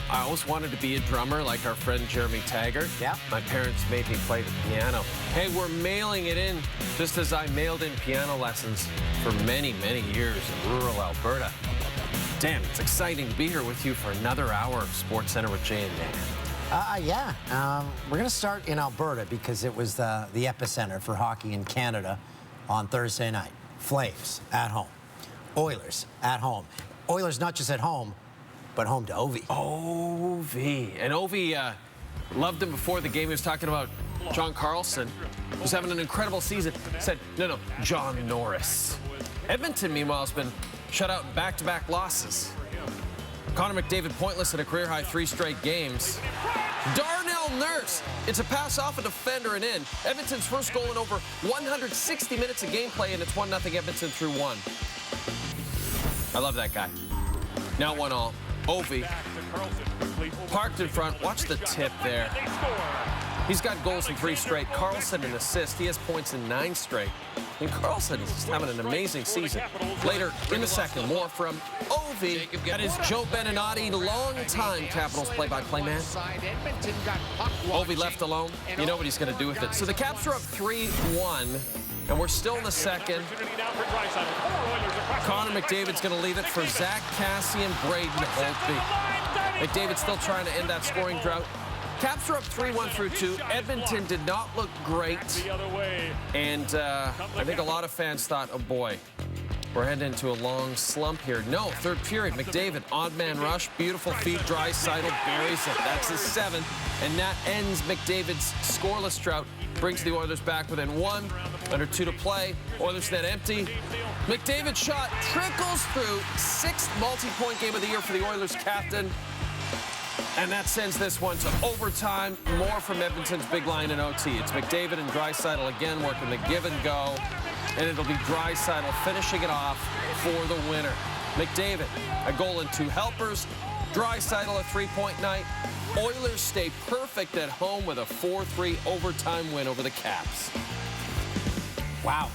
I always wanted to be a drummer like our friend Jeremy Taggart. Yeah. My parents made me play the piano. Hey, we're mailing it in just as I mailed in piano lessons for many, many years in rural Alberta. Dan, it's exciting to be here with you for another hour of Sports Center with Jay and Dan. We're going to start in Alberta because it was the epicenter for hockey in Canada on Thursday night. Flames at home. Oilers at home. Oilers not just at home, but home to Ovi. Ovi. And Ovi loved him before the game. He was talking about John Carlson, who's having an incredible season. Said, no, John Norris. Edmonton, meanwhile, has been shut out in back-to-back losses. Connor McDavid pointless in a career-high 3 straight games. Darnell Nurse. It's a pass off a defender and in. Edmonton's first goal in over 160 minutes of gameplay, and it's 1-0 Edmonton through 1. I love that guy. Now 1-1. Ovi parked in front. Watch the tip there. He's got goals in 3 straight. Carlson an assist. He has points in 9 straight. And Carlson is just having an amazing season. Later in the second, more from Ovi. That is Joe Beninati, long-time Capitals play-by-play man. Ovi left alone. You know what he's going to do with it. So the Caps are up 3-1, and we're still in the second. Connor McDavid's going to leave it for Zach Cassian, Braden Holtby. McDavid's still trying to end that scoring drought. Caps are up 3-1 through 2. Edmonton did not look great. And I think a lot of fans thought, oh boy, we're heading into a long slump here. No, third period, McDavid, odd man rush, beautiful feed, Draisaitl buries it. That's his 7th. And that ends McDavid's scoreless drought. Brings the Oilers back within 1, under 2 to play. Oilers net empty. McDavid's shot trickles through. 6th multi-point game of the year for the Oilers captain. And that sends this one to overtime. More from Edmonton's big line in OT. It's McDavid and Draisaitl again working the give and go. And it'll be Draisaitl finishing it off for the winner. McDavid, a goal and 2 helpers. Draisaitl, a 3-point night. Oilers stay perfect at home with a 4-3 overtime win over the Caps. Wow.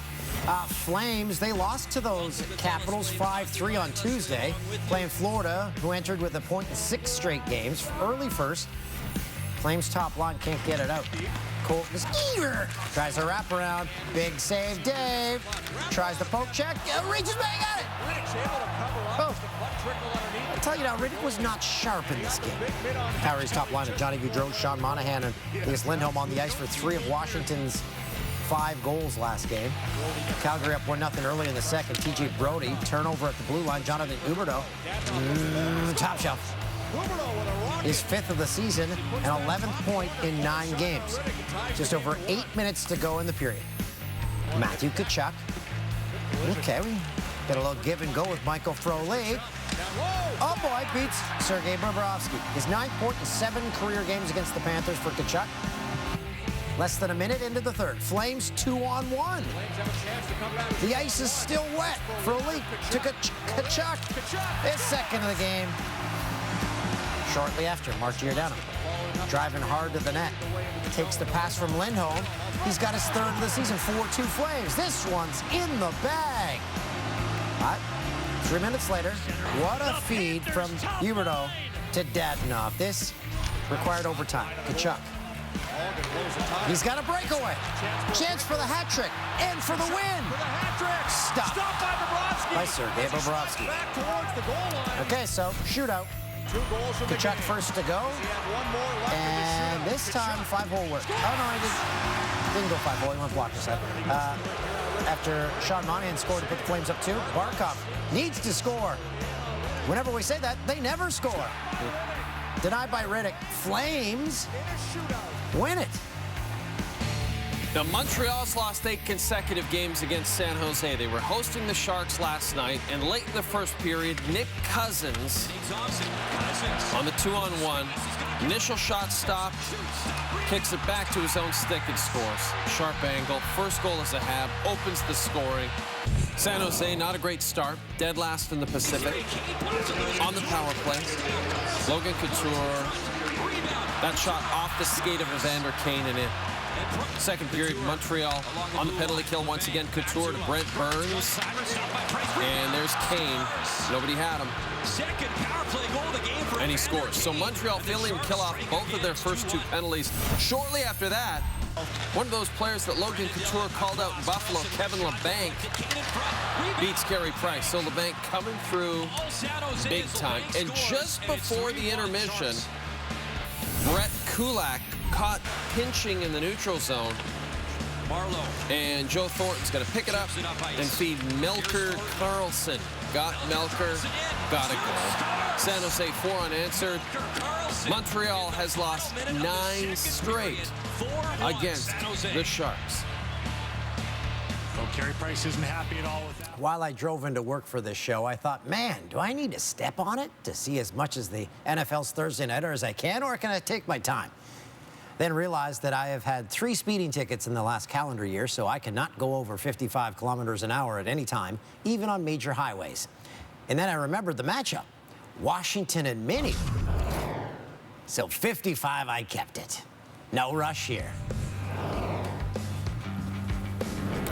Flames, they lost to those Capitals 5-3 on Tuesday, playing Florida, who entered with a point in 6 straight games. Early first, Flames top line can't get it out. Colton Skeever tries a wraparound. Big save, Dave. Tries the poke check. Reaches back at it. Oh. I'll tell you now, Riddick was not sharp in this game. Calgary's top line of Johnny Gaudreau, Sean Monahan, and Elias Lindholm on the ice for 3 of Washington's 5 goals last game. Calgary up 1-0 early in the second. TJ Brody, turnover at the blue line. Jonathan Huberdeau, top shelf. His 5th of the season, an 11th point in 9 games. Just over 8 minutes to go in the period. Matthew Tkachuk. Okay, we got a little give and go with Michael Frolik. Oh boy, beats Sergei Bobrovsky. His 9th point in 7 career games against the Panthers for Tkachuk. Less than a minute into the third. Flames 2-on-1. The ice is still wet. Frolik to Tkachuk. His 2nd of the game. Shortly after, Mark Giordano driving hard to the net. Takes the pass from Lindholm. He's got his 3rd of the season, 4-2 Flames. This one's in the bag. But 3 minutes later, what a feed from Huberdeau to Dadonov. This required overtime. Tkachuk. He's got a breakaway. Chance for the hat trick and for the win. Stop by Sergei Bobrovsky. Okay, so shootout. Tkachuk first to go. And this time, 5-hole work. Oh, no, he didn't go 5-hole. He went blocker side. After Sean Monahan scored to put the Flames up 2, Barkov needs to score. Whenever we say that, they never score. Denied by Riddick. Flames win it. Now, Montreal's lost 8 consecutive games against San Jose. They were hosting the Sharks last night, and late in the first period, Nick Cousins on the 2-on-1. Initial shot stopped, kicks it back to his own stick and scores. Sharp angle. First goal is a hab, opens the scoring. San Jose, not a great start. Dead last in the Pacific. On the power play, Logan Couture. That shot off the skate of Evander Kane and in. Second period, Montreal on the penalty kill once again. Couture to Brent Burns. And there's Kane. Nobody had him. Second power play goal of the game for And he scores. So Montreal failing to kill off both of their first 2 penalties. Shortly after that, one of those players that Logan Couture called out in Buffalo, Kevin Labanc, beats Carey Price. So Labanc coming through big time. And just before the intermission, Brett Kulak caught pinching in the neutral zone. Marlowe. And Joe Thornton's going to pick it up and feed Melker Karlsson. Got Melker, got a goal. San Jose 4 unanswered. Montreal has lost 9 straight against the Sharks. Well, Carey Price isn't happy at all with that. While I drove into work for this show, I thought, man, do I need to step on it to see as much as the NFL's Thursday Nighter as I can, or can I take my time? Then realized that I have had 3 speeding tickets in the last calendar year, so I cannot go over 55 kilometers an hour at any time, even on major highways. And then I remembered the matchup, Washington and Minnie. So 55, I kept it. No rush here.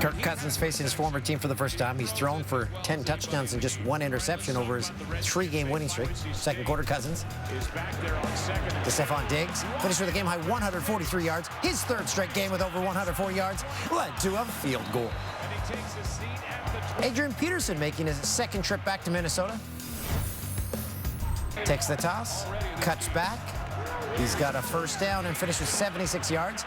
Kirk Cousins facing his former team for the first time. He's thrown for 10 touchdowns and just 1 interception over his 3-game winning streak. Second quarter, Cousins to Stephon Diggs. Finished with a game-high 143 yards. His 3rd straight game with over 104 yards led to a field goal. Adrian Peterson making his 2nd trip back to Minnesota. Takes the toss, cuts back. He's got a first down and finished with 76 yards.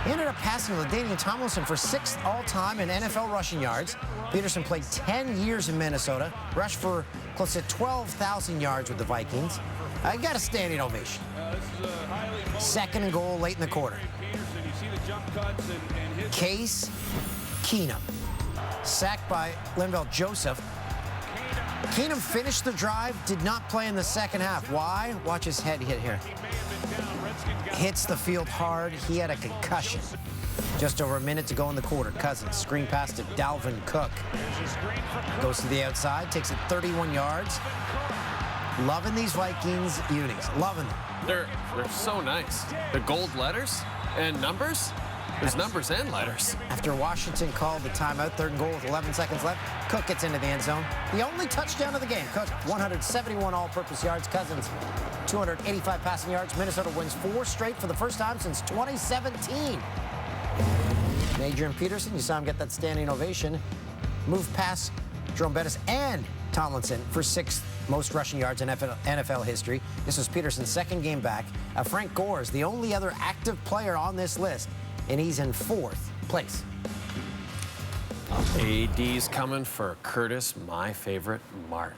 He ended up passing LaDainian Tomlinson for 6th all-time in NFL rushing yards. Peterson played 10 years in Minnesota, rushed for close to 12,000 yards with the Vikings. I got a standing ovation. 2nd and goal late in the quarter. Case Keenum, sacked by Linval Joseph. Keenum finished the drive, did not play in the second half. Why? Watch his head hit here. Hits the field hard. He had a concussion. Just over a minute to go in the quarter. Cousins screen pass to Dalvin Cook. Goes to the outside, takes it 31 yards. Loving these Vikings unis. Loving them. They're so nice. The gold letters and numbers. There's numbers and letters. After Washington called the timeout, 3rd and goal with 11 seconds left, Cook gets into the end zone. The only touchdown of the game. Cook, 171 all-purpose yards. Cousins, 285 passing yards. Minnesota wins 4 straight for the first time since 2017. Adrian Peterson, you saw him get that standing ovation. Moved past Jerome Bettis and Tomlinson for 6th most rushing yards in NFL history. This was Peterson's 2nd game back. Frank Gore is the only other active player on this list, and he's in 4th place. AD's coming for Curtis, my favorite, Martin.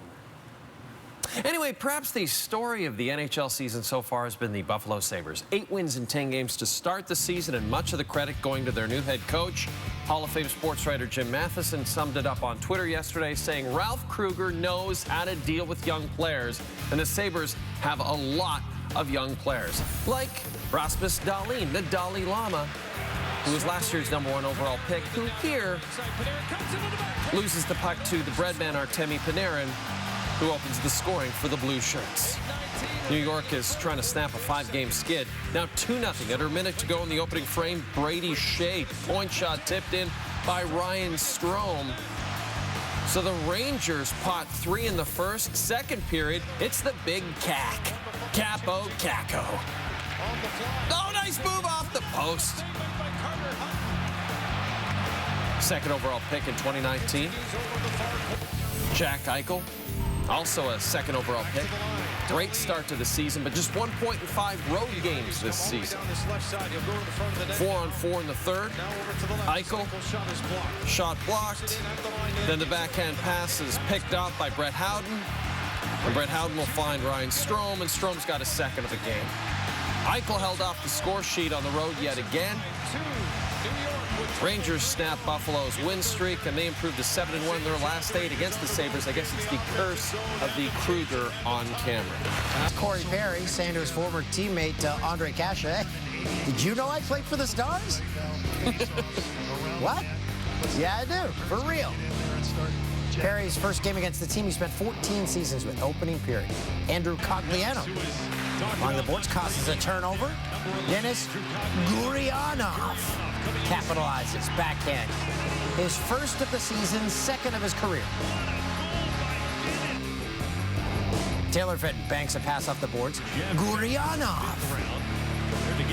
Anyway, perhaps the story of the NHL season so far has been the Buffalo Sabres. 8 wins in 10 games to start the season, and much of the credit going to their new head coach. Hall of Fame sports writer Jim Matheson summed it up on Twitter yesterday, saying Ralph Krueger knows how to deal with young players, and the Sabres have a lot of young players, like Rasmus Dahlin, the Dalai Lama, who was last year's #1 overall pick, who here loses the puck to the breadman Artemi Panarin, who opens the scoring for the Blue Shirts. New York is trying to snap a 5-game skid. Now 2-0 under a minute to go in the opening frame. Brady Shea, point shot tipped in by Ryan Strome. So the Rangers pot 3 in the first. Second period, it's the big Cac. Capo Caco. Oh, nice move off the post. Second overall pick in 2019. Jack Eichel, also a 2nd overall pick. Great start to the season, but just 1 point in 5 road games this season. 4-on-4 in the 3rd. Eichel, shot blocked. Then the backhand pass is picked up by Brett Howden. And Brett Howden will find Ryan Strome, and Strome's got his 2nd of the game. Eichel held off the score sheet on the road yet again. Rangers snap Buffalo's win streak, and they improved to 7-1 in their last 8 against the Sabres. I guess it's the curse of the Krueger on camera. Corey Perry saying to his former teammate Andre Kasha, hey, did you know I played for the Stars? What? Yeah, I do. For real. Perry's first game against the team he spent 14 seasons with, opening period. Andrew Cogliano Along the boards, causes a turnover. Denis Gurianov capitalizes, backhand. His first of the season, second of his career. Taylor Fitton banks a pass off the boards. Gurianov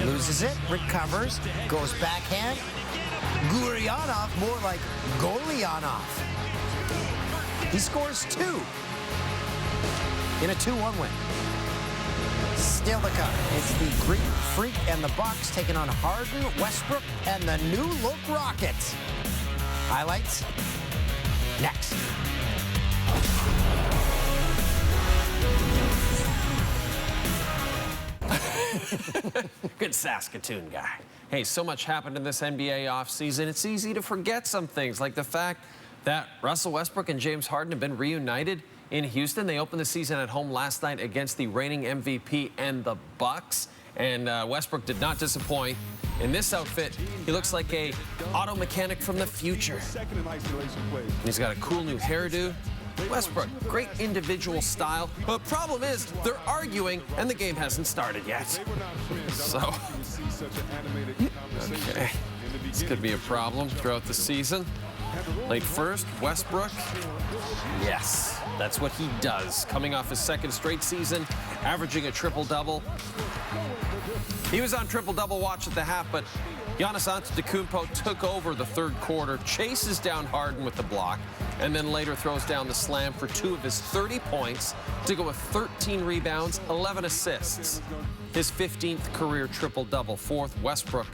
loses it, recovers, goes backhand. Gurianov, more like Golianov. He scores 2 in a 2-1 win. Still to come. It's the Greek Freak and the Bucks taking on Harden, Westbrook, and the new look Rockets. Highlights next. Good Saskatoon guy. Hey, so much happened in this NBA offseason. It's easy to forget some things, like the fact that Russell Westbrook and James Harden have been reunited in Houston. They opened the season at home last night against the reigning MVP and the Bucks. And Westbrook did not disappoint. In this outfit, he looks like a auto mechanic from the future. He's got a cool new hairdo. Westbrook, great individual style. But the problem is, they're arguing, and the game hasn't started yet. So, okay, this could be a problem throughout the season. Late first, Westbrook. Yes, that's what he does. Coming off his second straight season, averaging a triple-double. He was on triple-double watch at the half, but Giannis Antetokounmpo took over the third quarter, chases down Harden with the block, and then later throws down the slam for 2 of his 30 points to go with 13 rebounds, 11 assists. His 15th career triple-double, 4th Westbrook.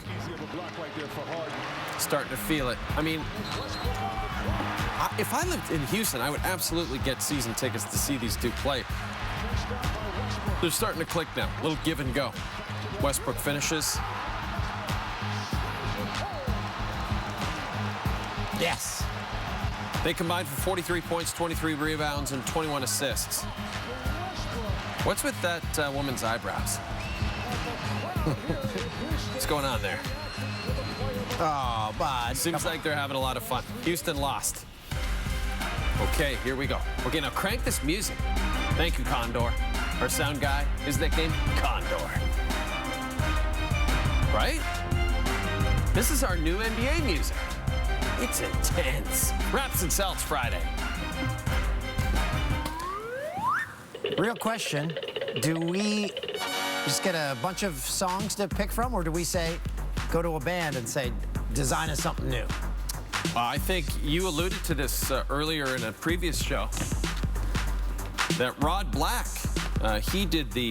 Starting to feel it. I mean, if I lived in Houston, I would absolutely get season tickets to see these two play. They're starting to click now. A little give and go. Westbrook finishes. Yes. They combined for 43 points, 23 rebounds, and 21 assists. What's with that woman's eyebrows? What's going on there? Oh, bud. Seems like they're having a lot of fun. Houston lost. Okay, here we go. Okay, now crank this music. Thank you, Condor. Our sound guy, his nickname, Condor. Right? This is our new NBA music. It's intense. Raps and Celts Friday. Real question, do we just get a bunch of songs to pick from, or do we say, go to a band and say, design us something new? I think you alluded to this earlier in a previous show, that Rod Black, he did the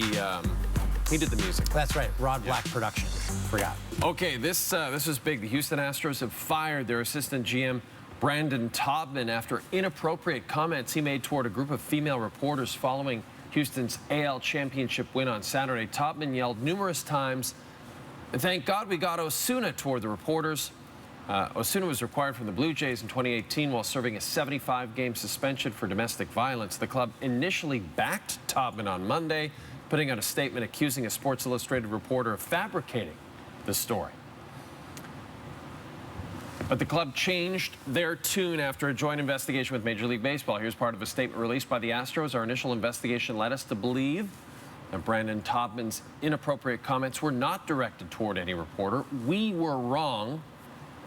music. That's right, Rod Black Production. Forgot. Okay, this was big. The Houston Astros have fired their assistant GM, Brandon Taubman, after inappropriate comments he made toward a group of female reporters following Houston's AL championship win on Saturday. Taubman yelled numerous times, "Thank God we got Osuna," toward the reporters. Osuna was required from the Blue Jays in 2018 while serving a 75-game suspension for domestic violence. The club initially backed Taubman on Monday, putting out a statement accusing a Sports Illustrated reporter of fabricating the story. But the club changed their tune after a joint investigation with Major League Baseball. Here's part of a statement released by the Astros. Our initial investigation led us to believe that Brandon Taubman's inappropriate comments were not directed toward any reporter. We were wrong.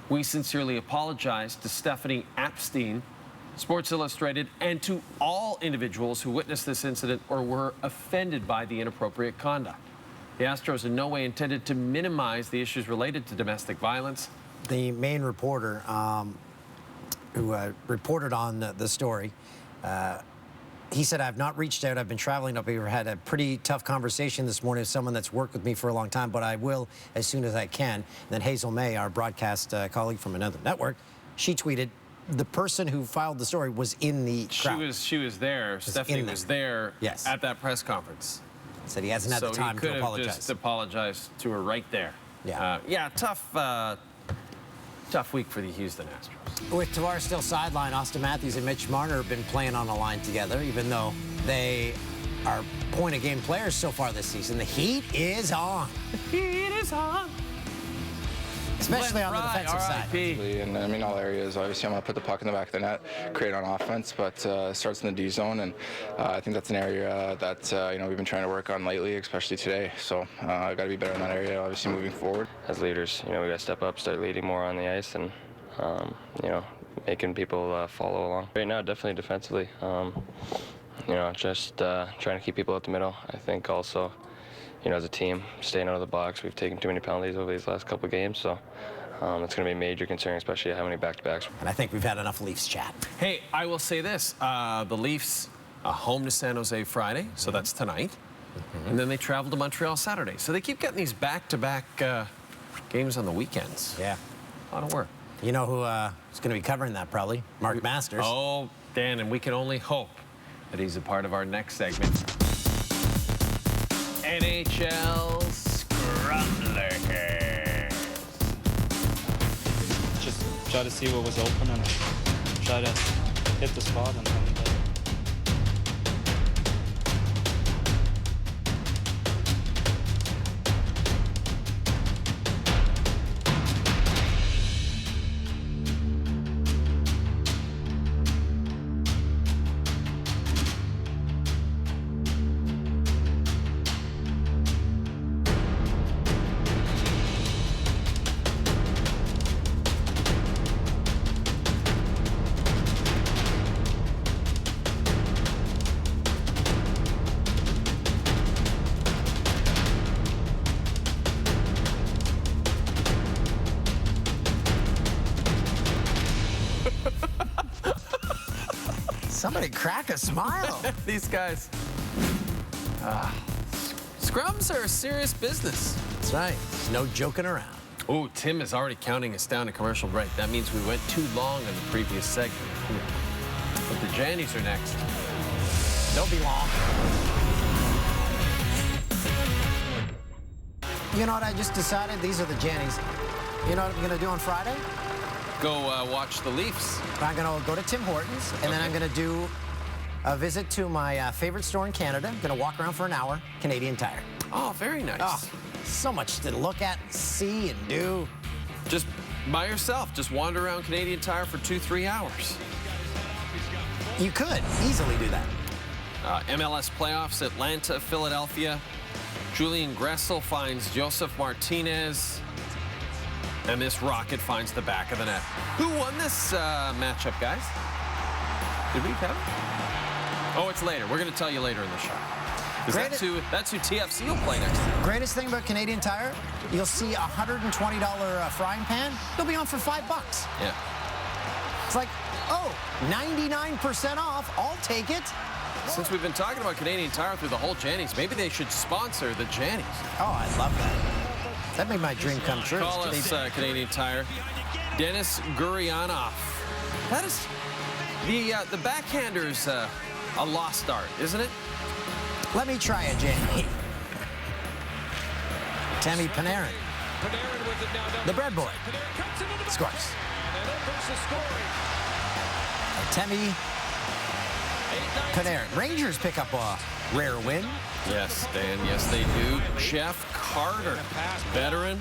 We sincerely apologize to Stephanie Apstein, Sports Illustrated, and to all individuals who witnessed this incident or were offended by the inappropriate conduct. The Astros in no way intended to minimize the issues related to domestic violence. The main reporter who reported on the story, he said, "I've not reached out. I've been traveling up here. Had a pretty tough conversation this morning with someone that's worked with me for a long time, but I will as soon as I can." And then Hazel May, our broadcast colleague from another network, she tweeted, the person who filed the story was in the crowd. She was there. Stephanie was there Yes. at that press conference. Said he hasn't had the time to apologize. So he could have just apologized to her right there. Yeah. Yeah, tough week for the Houston Astros. With Tavares still sidelined, Austin Matthews and Mitch Marner have been playing on a line together, even though they are point-a-game players so far this season. The heat is on. The heat is on. especially on the defensive side. RIP. And I mean, all areas. Obviously, I'm going to put the puck in the back of the net, create on offense, but it starts in the D zone, and I think that's an area that we've been trying to work on lately, especially today. So I've got to be better in that area, obviously, moving forward. As leaders, we got to step up, start leading more on the ice, and making people follow along. Right now, definitely defensively. Just trying to keep people at the middle. I think also, as a team, staying out of the box. We've taken too many penalties over these last couple of games, so it's going to be a major concern, especially how many back-to-backs. And I think we've had enough Leafs chat. Hey, I will say this. The Leafs home to San Jose Friday, so that's tonight. And then they travel to Montreal Saturday. So they keep getting these back-to-back games on the weekends. Yeah. A lot of work. You know who is going to be covering that probably? Mark Masters. Oh, Dan, and we can only hope that he's a part of our next segment. NHL Scrumblers. Just try to see what was open and try to hit the spot and Somebody crack a smile. These guys. Scrums are a serious business. That's right. No joking around. Oh, Tim is already counting us down to commercial break. That means we went too long in the previous segment. But the Jannies are next. They'll be long. You know what I just decided? These are the Jannies. You know what I'm going to do on Friday? Go watch the Leafs. I'm going to go to Tim Hortons, and then I'm going to do a visit to my favorite store in Canada. I'm going to walk around for an hour, Canadian Tire. Oh, very nice. Oh, so much to look at, see, and do. Just by yourself. Just wander around Canadian Tire for 2-3 hours. You could easily do that. MLS playoffs, Atlanta, Philadelphia. Julian Gressel finds Joseph Martinez. And this Rocket finds the back of the net. Who won this matchup, guys? Did we have it? Oh, it's later. We're going to tell you later in the show. That's who TFC will play next. Greatest thing about Canadian Tire, you'll see a $120 frying pan. They'll be on for $5. Yeah. It's like, oh, 99% off. I'll take it. Since we've been talking about Canadian Tire through the whole Jannies, maybe they should sponsor the Jannies. Oh, I love that. That made my dream come true. Call us Canadian Tire. Dennis Gurianov. That is the backhander's a lost art, isn't it? Let me try it, Jamie. Tammy Panarin. The bread boy. Scores. Tammy Panarin. Rangers pick up a rare win. Yes, Dan. Yes, they do. Jeff Carter, veteran,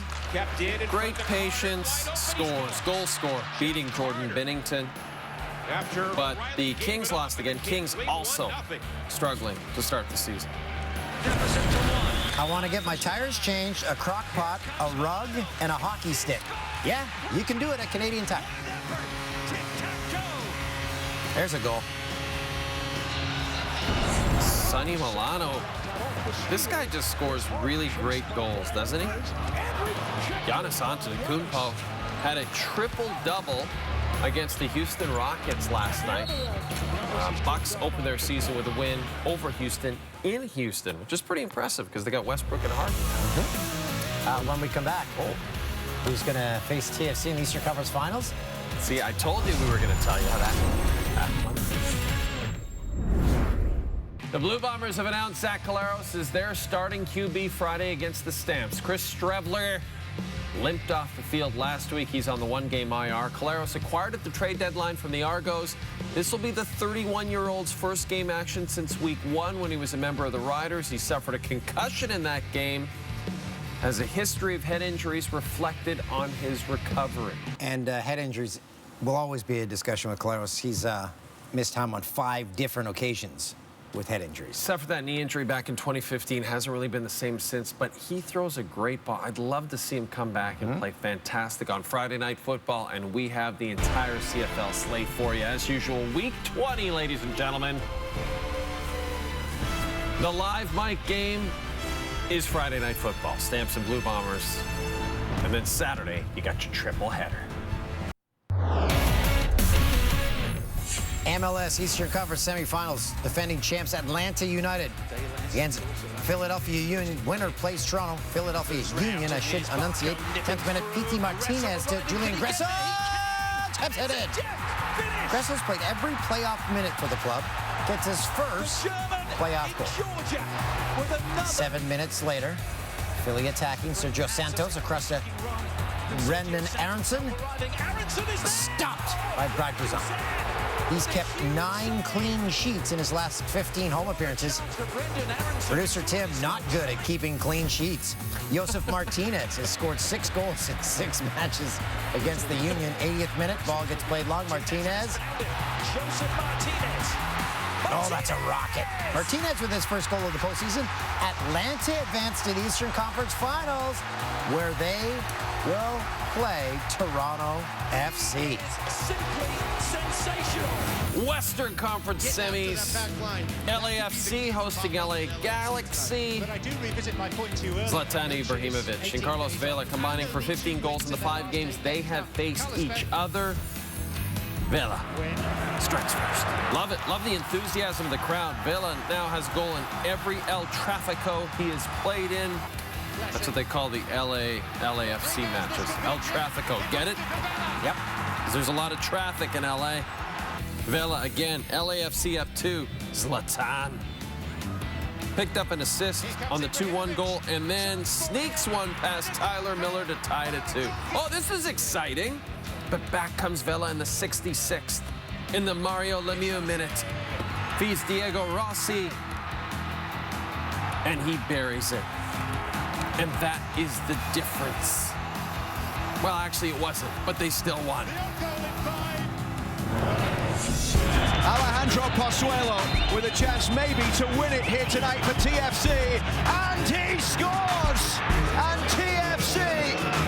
great patience, scores, goal scorer, beating Jordan Binnington. But the Kings lost again. Kings also struggling to start the season. I want to get my tires changed, a crock pot, a rug, and a hockey stick. Yeah, you can do it at Canadian Tire. There's a goal. Sonny Milano. This guy just scores really great goals, doesn't he? Giannis Antetokounmpo had a triple-double against the Houston Rockets last night. Bucks opened their season with a win over Houston in Houston, which is pretty impressive because they got Westbrook and Harden. When we come back, who's going to face TFC in the Eastern Conference Finals? See, I told you we were going to tell you how that went. The Blue Bombers have announced Zach Collaros is their starting QB Friday against the Stamps. Chris Streveler limped off the field last week. He's on the one-game IR. Collaros acquired at the trade deadline from the Argos. This will be the 31-year-old's first game action since week 1 when he was a member of the Riders. He suffered a concussion in that game. has a history of head injuries reflected on his recovery. And head injuries will always be a discussion with Collaros. He's missed time on 5 different occasions with head injuries. Except for that knee injury back in 2015, hasn't really been the same since, but he throws a great ball. I'd love to see him come back and play fantastic on Friday Night Football, and we have the entire CFL slate for you. As usual, Week 20, ladies and gentlemen. The live mic game is Friday Night Football, Stamps and Blue Bombers. And then Saturday, you got your triple header. MLS Eastern Conference semifinals, defending champs Atlanta United against Philadelphia Union. Winner plays Toronto. Philadelphia Union, I should enunciate. 10th minute, Pity Martinez to Julian Gressel. Attempted it. Gressel's played every playoff minute for the club. Gets his first playoff goal. 7 minutes later, Philly attacking Sergio Santos across to Brendan Aronson. Stopped by Brad Guzan. He's kept 9 clean sheets in his last 15 home appearances. Producer Tim, not good at keeping clean sheets. Josef Martinez has scored 6 goals in 6 matches against the Union. 80th minute, ball gets played long. Martinez. Oh, that's a rocket. Martinez with his first goal of the postseason. Atlanta advanced to the Eastern Conference Finals, where they will play Toronto FC. Simply sensational. Western Conference semis. LAFC hosting LA Galaxy. But I do revisit my point to you earlier. Zlatan Ibrahimovic and Carlos Vela combining for 15 goals in the 5 games they have faced each other. Vela strikes first. Love it. Love the enthusiasm of the crowd. Vela now has goal in every El Tráfico he has played in. That's what they call the LAFC matches. El Tráfico. Get it? Yep. 'Cause there's a lot of traffic in LA. Vela again. LAFC up 2. Zlatan picked up an assist on the 2-1 goal and then sneaks one past Tyler Miller to tie it at 2. Oh, this is exciting. But back comes Vela in the 66th. In the Mario Lemieux minute, feeds Diego Rossi, and he buries it. And that is the difference. Well, actually, it wasn't, but they still won. Alejandro Pozuelo with a chance maybe to win it here tonight for TFC. And he scores! And TFC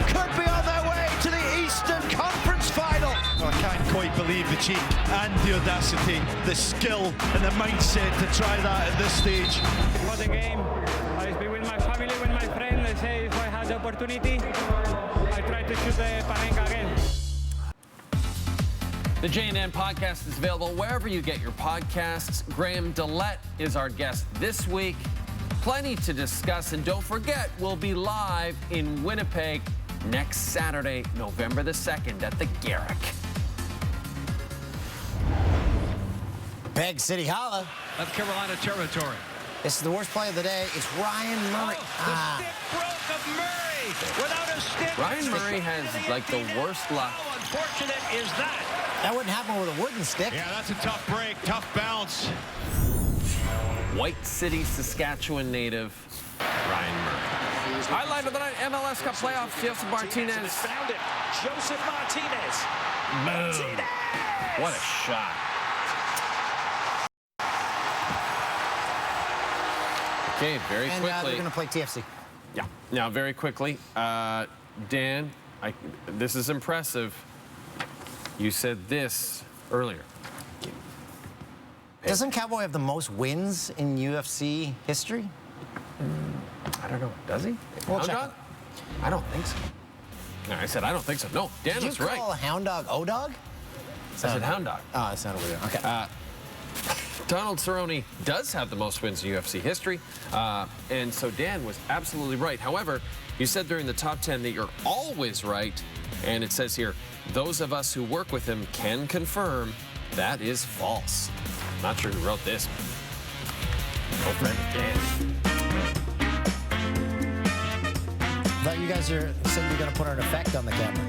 could be on their way to the Eastern Conference Final. I can't quite believe the cheek and the audacity, the skill and the mindset to try that at this stage. For the game, I speak with my family, with my friends. I say if I have the opportunity, I try to shoot the Panenka again. The J&N podcast is available wherever you get your podcasts. Graham Dillette is our guest this week. Plenty to discuss, and don't forget, we'll be live in Winnipeg next Saturday, November the 2nd at the Garrick. Peg City Holla. Of Carolina territory. This is the worst play of the day. It's Ryan Murray. The stick broke of Murray. Without a stick. Ryan Murray has like the worst luck. How unfortunate is that? That wouldn't happen with a wooden stick. Yeah, that's a tough break, tough bounce. White City, Saskatchewan native Ryan Murray. Highlight of the night, MLS Cup playoffs, Josef Martinez. Found it. Josef Martinez. Boom. What a shot. Okay, very And quickly. they're going to play TFC. Yeah. Now, very quickly, Dan, this is impressive. You said this earlier. Doesn't Cowboy have the most wins in UFC history? I don't know. Does he? We'll Hound check dog? I don't think so. No, I said I don't think so. No, Dan Did you was right. call a hound dog O-Dog? I said hound dog. Oh, it sounded weird. Okay. Donald Cerrone does have the most wins in UFC history, and so Dan was absolutely right. However, you said during the top 10 that you're always right, and it says here, those of us who work with him can confirm that is false. Not sure who wrote this. Old friend Dan. I thought you guys said you're going to put an effect on the camera.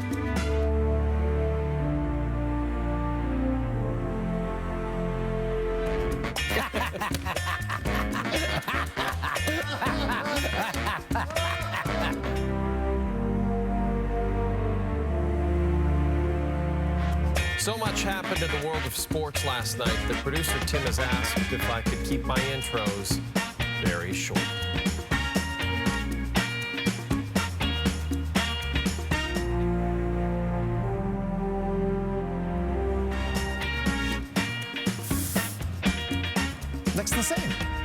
So much happened in the world of sports last night that producer Tim has asked if I could keep my intros very short. Looks the same.